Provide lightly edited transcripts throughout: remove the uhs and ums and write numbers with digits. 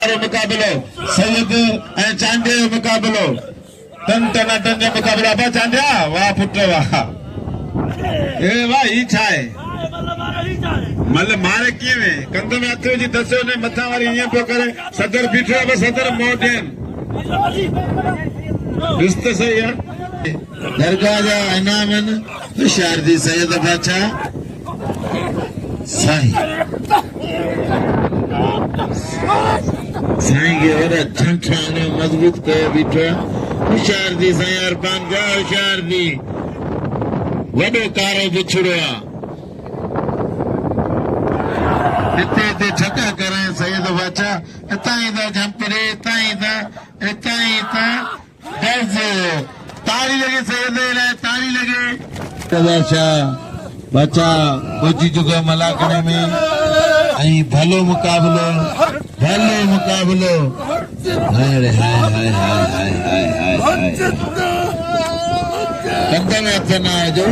मुकाबलो सैयद ऐं चांडिया जो मुकाबलो टन टनाटन जो मुकाबलो बा चांडिया वाह पुट वाह ए वाह ही छा है मतलब मारे कीअं कंध में हथ विझी दसियो ने मथां वारी ईअं पियो करे सदर बीठो आहे सदर मोह ॾियनि ॾिस त सही आहे दरगाह जा इनाम आहिनि होशियार जी सैयद बादशाह साईं साईं के वॾा छंछा ने मजबूत कयो बीठो आहे होशियार जी साईं अरबान जा होशियार जी वॾो कारो बिछड़ो आहे हिते हिते छका करे सैयद बादशाह हितां ई था झंपरे हितां ई था ताली लगे सैयद लाइ ताली लगे बादशाह पहुची चुको आहे मलाकड़े में ऐं भलो मुकाबलो हाय हाय हाय हाय हाय हाय हाय कंध में हथ न जो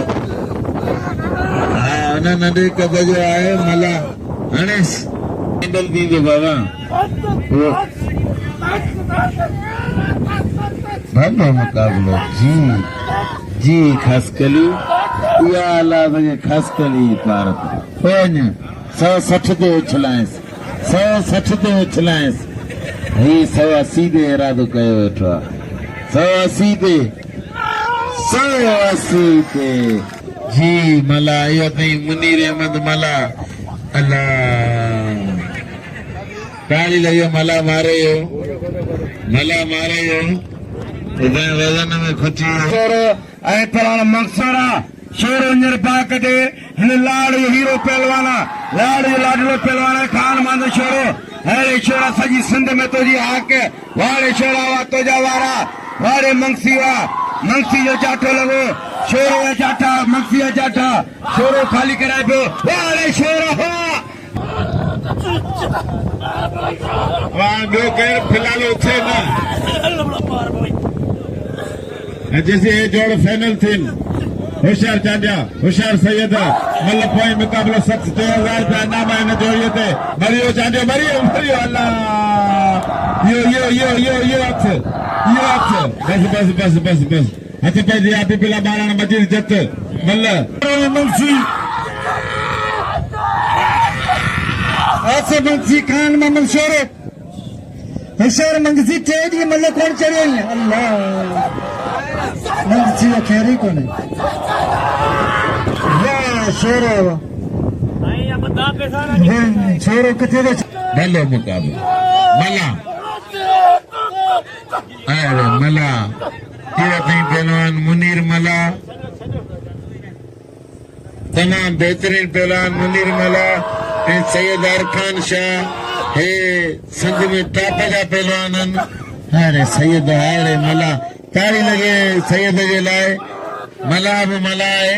हा हुन नंढे कद जो आहे मला हाणे हैंडल थींदो बाबा भलो मुकाबलो जी खसकली इहा औलाद खे खसकली पार वञ 160 ते उछलायसि ही 180 ते इरादो कयो वेठो आहे 180 ते जी मला इहो अथई मुनीर अहमद मला अल्लाह ताली लॻो मला मारे वज़न में खुची ऐं फलाण मक़सद आहे शेर वंजर पाक ते हिन लाड़ जो हीरो पहलवान आहे लाड़ जो लाडलो पहलवान आहे खान मांदो शेरो अहिड़े शेरा सॼी सिंध में तुंहिंजी हक़ वाड़े शेरा हुआ तुंहिंजा वारा वाड़े मंगसी जो चाठो लॻो शेरो जा चाठा मंगसी जा चाठा शेरो ख़ाली कराए पियो वाड़े शेरा ॿियो केरु फिलहाल उथे न जैसे ये जोड़ फाइनल थियनि होशियार चांडिया होशियार सैयद मतलब पोइ मुकाबलो सख्त 3000 रुपया इनाम आहे हिन जोड़ीअ ते मरियो चांडियो मरियो अल्लाह यो हथ बस हथ पंहिंजी आपी पिला ॿारहं मजीद जत मल मुंशी खान मोहम्मद शोरे होशियार मंगसी टे ॾींहं मल कोन चढ़ियो अल्लाह मंगसी जो ख़ैर ई कोन्हे छोरो किथे भलो मुकाबलो मला पहलवान मुनीर मला तमाम बेहतरीन पहलवान मुनीर मला सैयद अरखान शाह हे सिंध में टॉप जा पहलवान अरे सैयद हारे मला ताली लगे सैयद जे लाइ मला बि मला आहे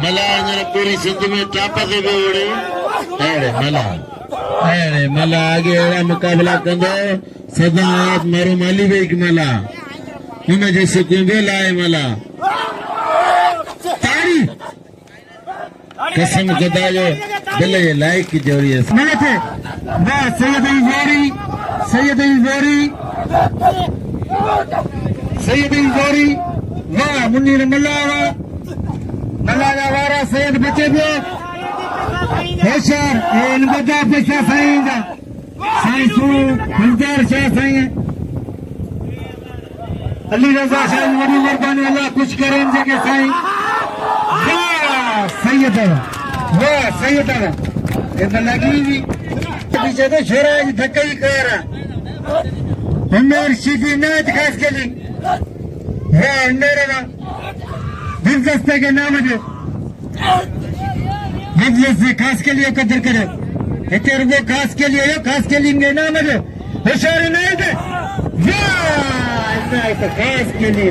मला हींअर पूरी सिंध में टॉप ते पियो उड़े अरे मला आगे अहिड़ा मुकाबला कंदो सदा मारो माली बेग मला हुन जे सुकून बि लाइ मला ताड़ी कसम खुदा जो दिल जे लाइक की जोड़ी है वाह सैयद जोड़ी वाह मुनीर मला जा वारा सैयद बचे पियो होशियार इन वॾा पैसा साईं जा साईं गुलजार शाह साईं अली रज़ा शाह वॾी महिरबानी अल्लाह कुछ करे जेके साईं सैयद इन लगी हुई पीछे तो छोरा धक्का ही कर हमें सीधी नाच खास के लिए है अंडर दिलचस्पी के नाम जो दिलचस्पी खास के लिए कदर करे इतने वो खास के लिए नाम जो होशियारी नहीं थे खास के लिए